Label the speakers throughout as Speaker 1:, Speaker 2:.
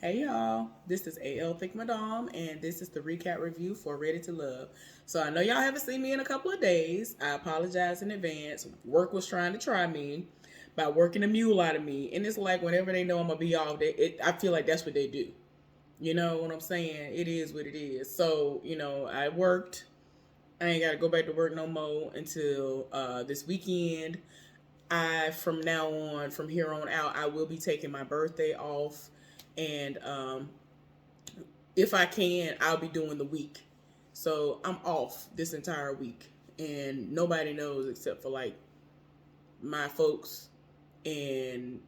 Speaker 1: Hey y'all, this is AL Thick Madame, and this is the recap review for Ready to Love. So I know y'all haven't seen me in a couple of days. I apologize in advance. Work was trying to try me by working a mule out of me, and it's like whenever they know I'm gonna be off, I feel like that's what they do. You know what I'm saying? It is what it is. So I worked. I ain't got to go back to work no more until this weekend. From now on, from here on out, I will be taking my birthday off, and if I can, I'll be doing the week. So I'm off this entire week, and nobody knows except for like my folks and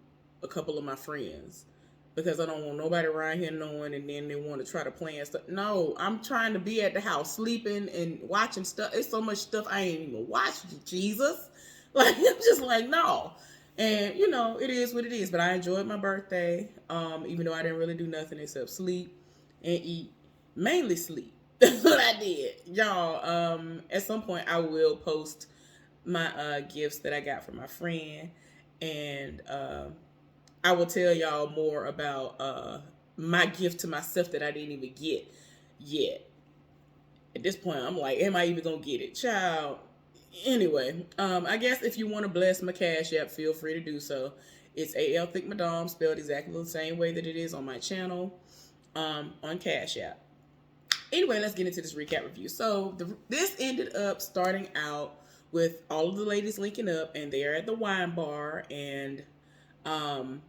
Speaker 1: a couple of my friends, because I don't want nobody around here knowing, and then they want to try to plan stuff. No, I'm trying to be at the house sleeping and watching stuff. It's so much stuff I ain't even watched. Jesus, like I'm just like no. And it is what it is. But I enjoyed my birthday, even though I didn't really do nothing except sleep and eat, mainly sleep. That's what I did, y'all. At some point, I will post my gifts that I got from my friend, and I will tell y'all more about my gift to myself that I didn't even get yet. At this point, I'm like, am I even gonna get it, child? Anyway, I guess if you want to bless my cash app, feel free to do so. It's AL Thick Madame, spelled exactly the same way that it is on my channel, on Cash App. Anyway, let's get into this recap review. So this ended up starting out with all of the ladies linking up, and they're at the wine bar, and um,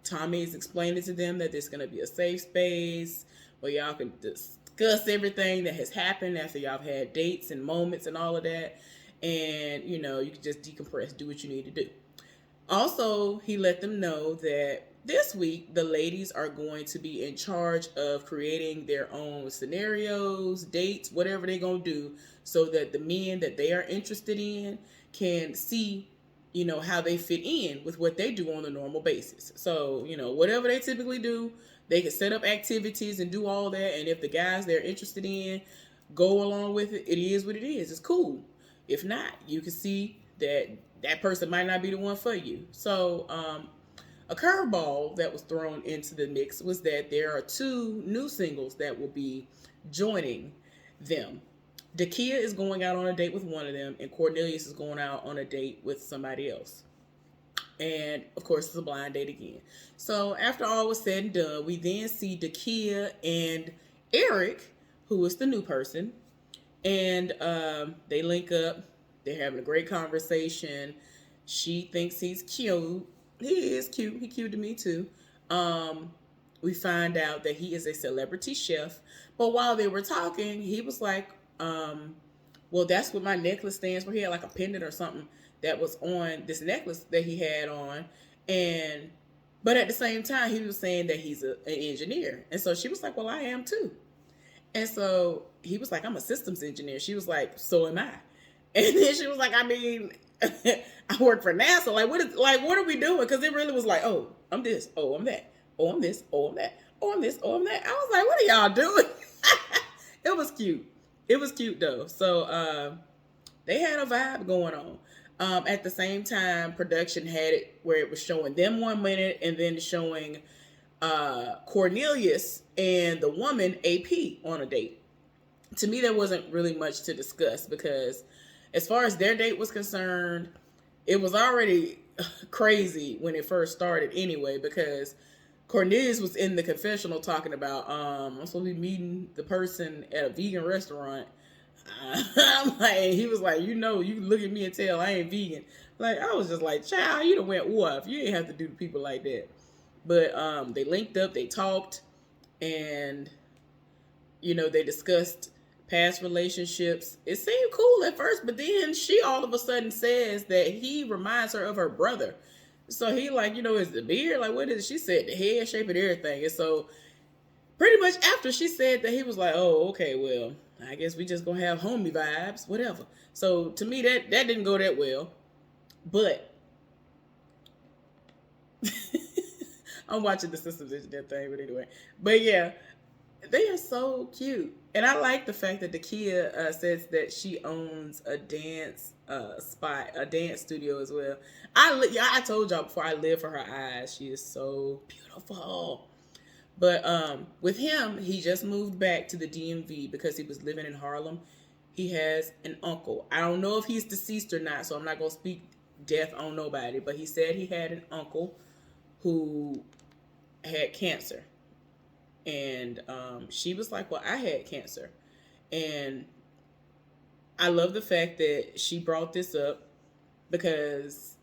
Speaker 1: Tommy is explaining to them that there's going to be a safe space where y'all can discuss everything that has happened after y'all have had dates and moments and all of that. And, you can just decompress, do what you need to do. Also, he let them know that this week the ladies are going to be in charge of creating their own scenarios, dates, whatever they're going to do, so that the men that they are interested in can see how they fit in with what they do on a normal basis. So whatever they typically do, they can set up activities and do all that, and if the guys they're interested in go along with it, it is what it is. It's cool. If not, you can see that that person might not be the one for you. So a curveball that was thrown into the mix was that there are two new singles that will be joining them. Dakia is going out on a date with one of them, and Cornelius is going out on a date with somebody else. And of course, it's a blind date again. So after all was said and done, we then see Dakia and Eric, who is the new person, and they link up. They're having a great conversation. She thinks he's cute. He is cute. He cute to me too. Um, we find out that he is a celebrity chef. But while they were talking, he was like, "Well, that's what my necklace stands for." He had like a pendant or something that was on this necklace that he had on, and but at the same time, he was saying that he's an engineer, and so she was like, "Well, I am too." And so he was like, "I'm a systems engineer." She was like, "So am I." And then she was like, "I mean, I work for NASA. What are we doing?" Because it really was like, "Oh, I'm this. Oh, I'm that. Oh, I'm this. Oh, I'm that. Oh, I'm this. Oh, I'm that." I was like, "What are y'all doing?" It was cute. It was cute though. So they had a vibe going on. At the same time, production had it where it was showing them 1 minute and then showing Cornelius and the woman AP on a date. To me, there wasn't really much to discuss because, as far as their date was concerned, it was already crazy when it first started anyway. Because Cornelius was in the confessional talking about, I'm supposed to be meeting the person at a vegan restaurant. I'm like, he was like, you look at me and tell I ain't vegan. Like, I was just like, child, you done went woof. You ain't have to do to people like that. But they linked up, they talked, and they discussed past relationships. It seemed cool at first, but then she all of a sudden says that he reminds her of her brother. So he like, is the beard? Like, what is it? She said the head shape and everything. And so pretty much after she said that, he was like, "Oh, okay, well, I guess we just gonna have homie vibes, whatever." So to me, that didn't go that well. But I'm watching the Systems Engineer thing, but anyway. But yeah, they are so cute. And I like the fact that Dakia says that she owns a dance spot, a dance studio as well. I told y'all before, I live for her eyes. She is so beautiful. But with him, he just moved back to the DMV because he was living in Harlem. He has an uncle. I don't know if he's deceased or not, so I'm not gonna speak death on nobody. But he said he had an uncle who had cancer, and she was like, "Well, I had cancer," and I love the fact that she brought this up because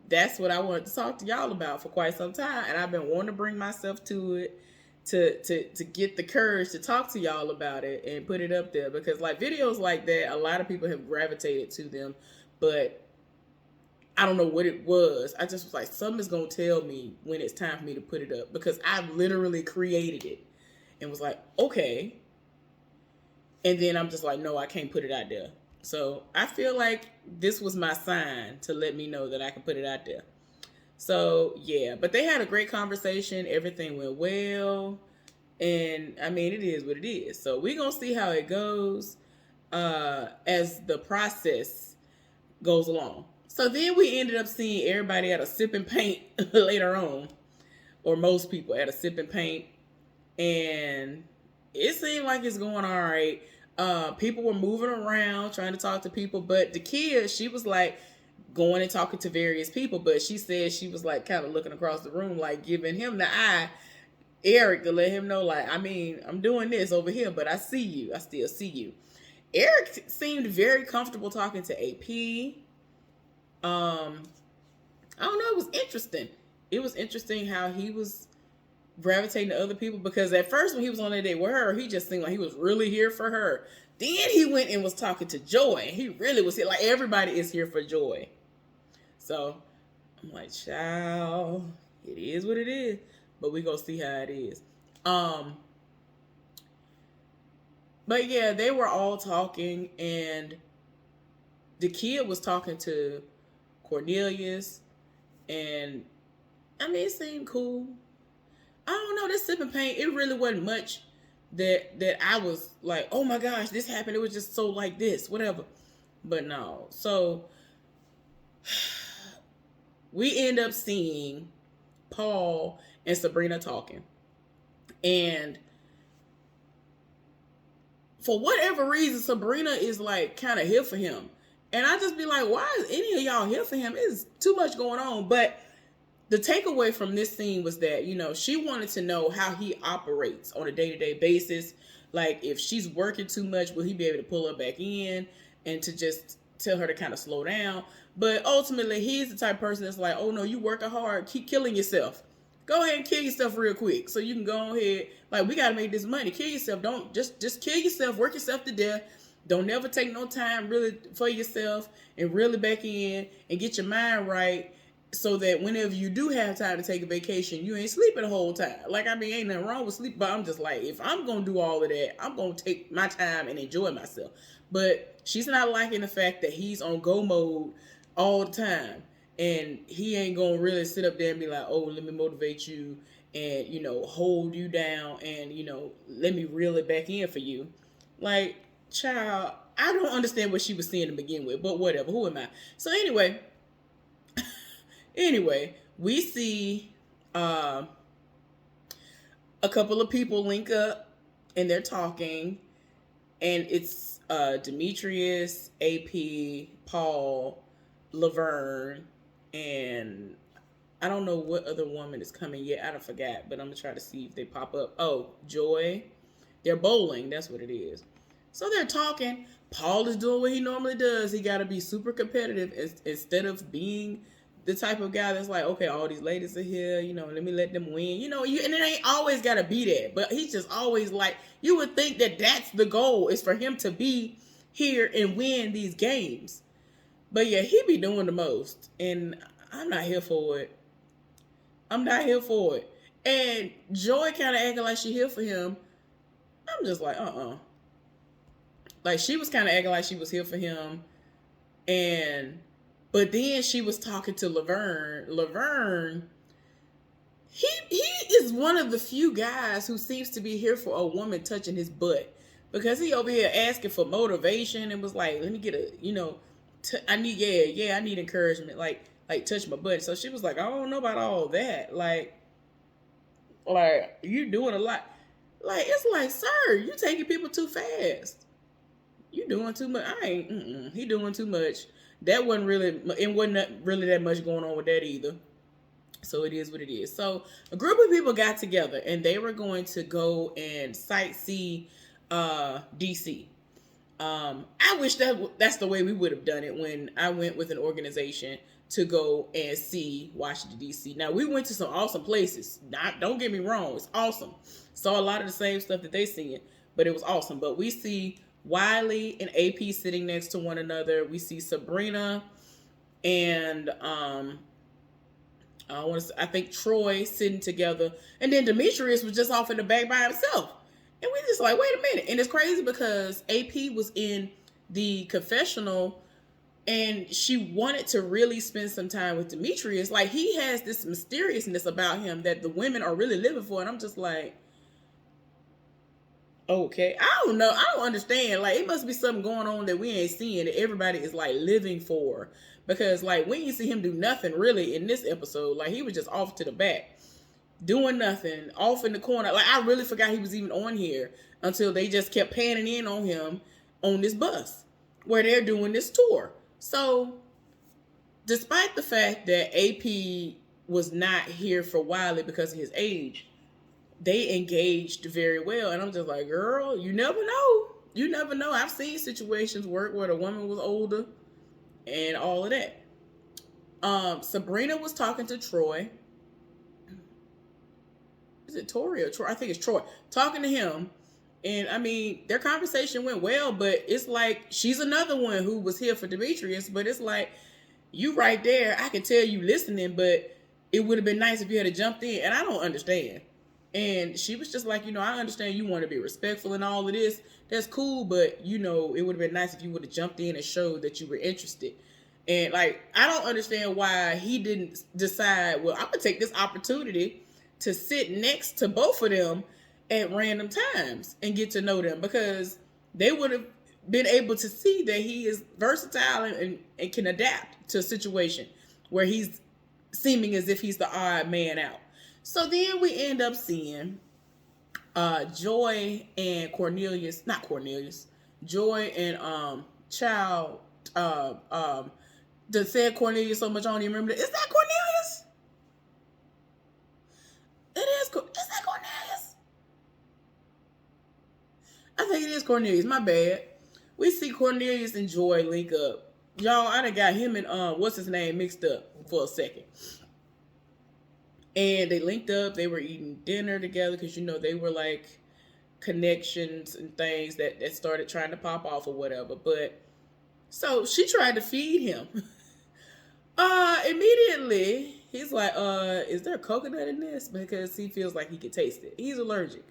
Speaker 1: that's what I wanted to talk to y'all about for quite some time, and I've been wanting to bring myself to it to get the courage to talk to y'all about it and put it up there, because like videos like that, a lot of people have gravitated to them, but I don't know what it was. I just was like, something's gonna tell me when it's time for me to put it up, because I literally created it and was like, okay. And then I'm just like, no, I can't put it out there. So I feel like this was my sign to let me know that I can put it out there. So yeah, but they had a great conversation. Everything went well. And I mean, it is what it is. So we're going to see how it goes as the process goes along. So then we ended up seeing everybody at a sip and paint later on, or most people at a sip and paint. And it seemed like it's going all right. People were moving around trying to talk to people, but the kid, she was like going and talking to various people, but she said she was like kind of looking across the room, like giving him the eye, Eric, to let him know, like, I mean, I'm doing this over here, but I see you. I still see you. Eric seemed very comfortable talking to AP. I don't know. It was interesting. It was interesting how he was gravitating to other people, because at first when he was on that date with her, he just seemed like he was really here for her. Then he went and was talking to Joy. He really was here. Like, everybody is here for Joy. So I'm like, child, it is what it is. But we gonna see how it is. But yeah, they were all talking, and the kid was talking to Cornelius, and I mean, it seemed cool. I don't know, this sip and paint, it really wasn't much that I was like, oh my gosh, this happened. It was just so like this, whatever. But no. So we end up seeing Paul and Sabrina talking. And for whatever reason, Sabrina is like kind of here for him. And I just be like, why is any of y'all here for him? It's too much going on. But the takeaway from this scene was that, you know, she wanted to know how he operates on a day-to-day basis. Like, if she's working too much, will he be able to pull her back in, and to just tell her to kind of slow down. But ultimately, he's the type of person that's like, oh no, you working hard, keep killing yourself. Go ahead and kill yourself real quick so you can go ahead. Like, we got to make this money. Kill yourself. Don't just kill yourself, work yourself to death. Don't never take no time really for yourself, and really back in and get your mind right, so that whenever you do have time to take a vacation, you ain't sleeping the whole time. Like, I mean, ain't nothing wrong with sleep, but I'm just like, if I'm going to do all of that, I'm going to take my time and enjoy myself. But she's not liking the fact that he's on go mode all the time, and he ain't going to really sit up there and be like, oh, let me motivate you and, you know, hold you down and, you know, let me reel it back in for you. Like, child, I don't understand what she was saying to begin with, but whatever, who am I? So anyway, we see a couple of people link up, and they're talking, and it's Demetrius, AP, Paul, Laverne, and I don't know what other woman is coming yet. I don't forget, but I'm gonna try to see if they pop up. Oh, Joy. They're bowling. That's what it is. So they're talking. Paul is doing what he normally does. He got to be super competitive instead of being the type of guy that's like, okay, all these ladies are here, you know, let me let them win. You know, and it ain't always got to be that. But he's just always like, you would think that that's the goal, is for him to be here and win these games. But yeah, he be doing the most. And I'm not here for it. I'm not here for it. And Joy kind of acting like she here for him. I'm just like, Like, she was kind of acting like she was here for him. But then she was talking to Laverne. Laverne, he is one of the few guys who seems to be here for a woman touching his butt. Because he over here asking for motivation and was like, let me get a, you know, I need encouragement. Like touch my butt. So she was like, I don't know about all that. Like, Like, you doing a lot. Like, it's like, sir, you taking people too fast. You doing too much. I ain't. He doing too much. That wasn't really. It wasn't really that much going on with that either. So it is what it is. So a group of people got together and they were going to go and sightsee DC. I wish that's the way we would have done it when I went with an organization to go and see Washington D.C. Now we went to some awesome places. Don't get me wrong, it's awesome. Saw a lot of the same stuff that they seeing, but it was awesome. But we see Wiley and AP sitting next to one another. We see Sabrina and I think Troy sitting together, and then Demetrius was just off in the back by himself. And we just like, wait a minute. And it's crazy because AP was in the confessional and she wanted to really spend some time with Demetrius. Like, he has this mysteriousness about him that the women are really living for. And I'm just like, okay, I don't know. I don't understand. Like, it must be something going on that we ain't seeing that everybody is like living for. Because like, we didn't see him do nothing really in this episode. Like, he was just off to the back, doing nothing, off in the corner. Like, I really forgot he was even on here until they just kept panning in on him on this bus where they're doing this tour. So, despite the fact that AP was not here for Wiley because of his age, they engaged very well. And I'm just like, girl, you never know. You never know. I've seen situations work where the woman was older and all of that. Sabrina was talking to Troy. Is it Tori or Troy? I think it's Troy. Talking to him. And I mean, their conversation went well, but it's like she's another one who was here for Demetrius. But it's like, you right there, I can tell you listening, but it would have been nice if you had jumped in. And I don't understand. And she was just like, I understand you want to be respectful and all of this. That's cool, but it would have been nice if you would have jumped in and showed that you were interested. And like, I don't understand why he didn't decide, well, I'm gonna take this opportunity to sit next to both of them at random times and get to know them, because they would have been able to see that he is versatile and can adapt to a situation where he's seeming as if he's the odd man out. So then we end up seeing Joy and Cornelius, not Cornelius, Joy and Child, that said Cornelius so much I don't even remember. Is that Cornelius? It is. Is that Cornelius? I think it is Cornelius. My bad. We see Cornelius and Joy link up. Y'all, I done got him and what's his name mixed up for a second. And they linked up. They were eating dinner together because they were like connections and things that started trying to pop off or whatever. But so she tried to feed him. Immediately he's like, is there coconut in this? Because he feels like he could taste it. He's allergic.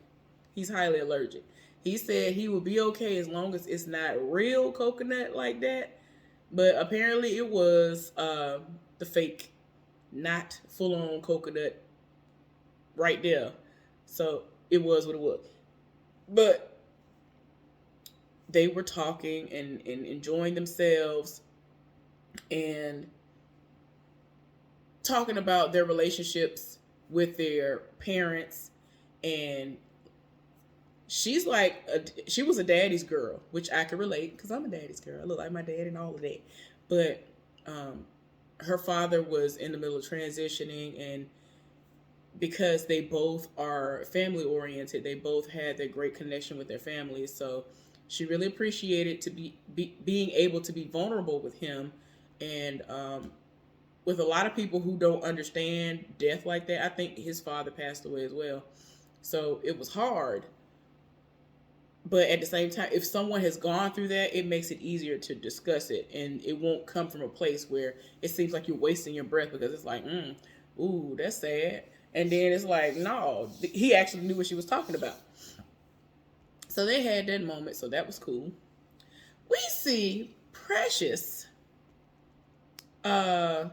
Speaker 1: He's highly allergic. He said he will be okay as long as it's not real coconut like that. But apparently it was the fake, not full-on coconut right there. So it was what it was. But they were talking and enjoying themselves and talking about their relationships with their parents. And she's like, she was a daddy's girl, which I can relate because I'm a daddy's girl. I look like my dad and all of that. But her father was in the middle of transitioning, and because they both are family oriented, they both had that great connection with their families. So she really appreciated to being able to be vulnerable with him. And with a lot of people who don't understand death like that, I think his father passed away as well. So it was hard. But at the same time, if someone has gone through that, it makes it easier to discuss it. And it won't come from a place where it seems like you're wasting your breath, because it's like, ooh, that's sad. And then it's like, no, he actually knew what she was talking about. So they had that moment. So that was cool. We see Precious. I'm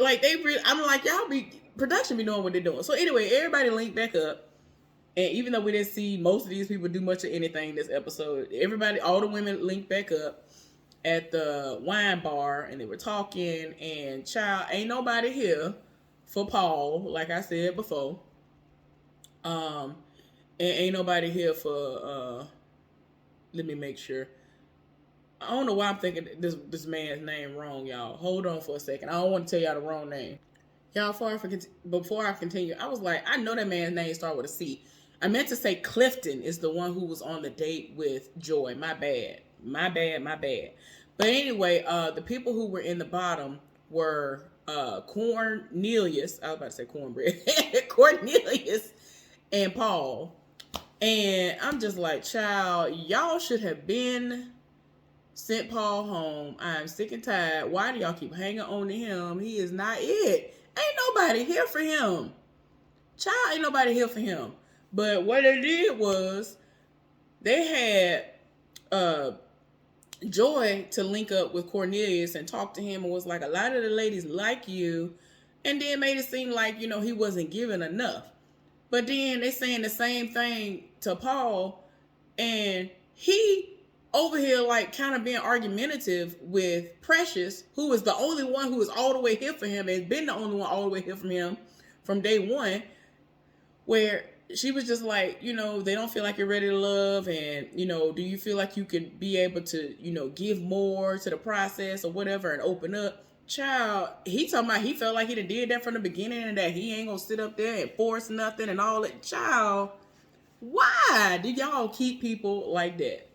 Speaker 1: like, y'all production be knowing what they're doing. So anyway, everybody linked back up. And even though we didn't see most of these people do much of anything this episode, all the women linked back up at the wine bar, and they were talking. And child, ain't nobody here for Paul, like I said before. Um, and ain't nobody here for. Let me make sure. I don't know why I'm thinking this man's name wrong, y'all. Hold on for a second. I don't want to tell y'all the wrong name. Y'all, before I continue, I was like, I know that man's name started with a C. I meant to say Clifton is the one who was on the date with Joy. My bad. My bad. My bad. But anyway, the people who were in the bottom were Cornelius. I was about to say cornbread. Cornelius and Paul. And I'm just like, child, y'all should have been sent Paul home. I'm sick and tired. Why do y'all keep hanging on to him? He is not it. Ain't nobody here for him. Child, ain't nobody here for him. But what they did was they had Joy to link up with Cornelius and talk to him and was like, a lot of the ladies like you, and then made it seem like, he wasn't giving enough. But then they saying the same thing to Paul, and he over here like kind of being argumentative with Precious, who is the only one who is all the way here for him and been the only one all the way here from him from day one, where she was just like, they don't feel like you're ready to love, and do you feel like you could be able to give more to the process or whatever and open up. Child, he talking about he felt like he did that from the beginning and that he ain't gonna sit up there and force nothing and all that. Child, why do y'all keep people like that?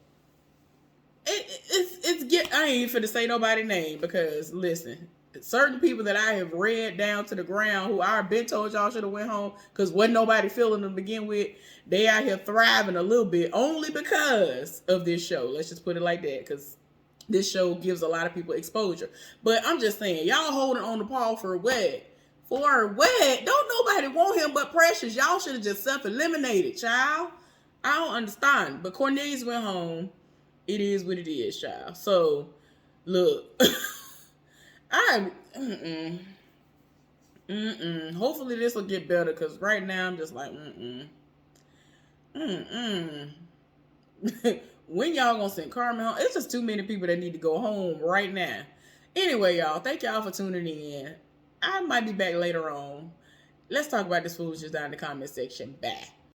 Speaker 1: I ain't finna say nobody's name, because listen, certain people that I have read down to the ground who I been told y'all should have went home because wasn't nobody feeling them to begin with, they out here thriving a little bit only because of this show. Let's just put it like that, because this show gives a lot of people exposure. But I'm just saying, y'all holding on to Paul for what? For what? Don't nobody want him but Precious. Y'all should have just self-eliminated, child. I don't understand. But Cornelius went home. It is what it is, child. So, look. Hopefully this will get better, because right now I'm just like, when y'all gonna send Carmen home? It's just too many people that need to go home right now. Anyway, y'all, thank y'all for tuning in. I might be back later on. Let's talk about this foolishness down in the comment section. Bye.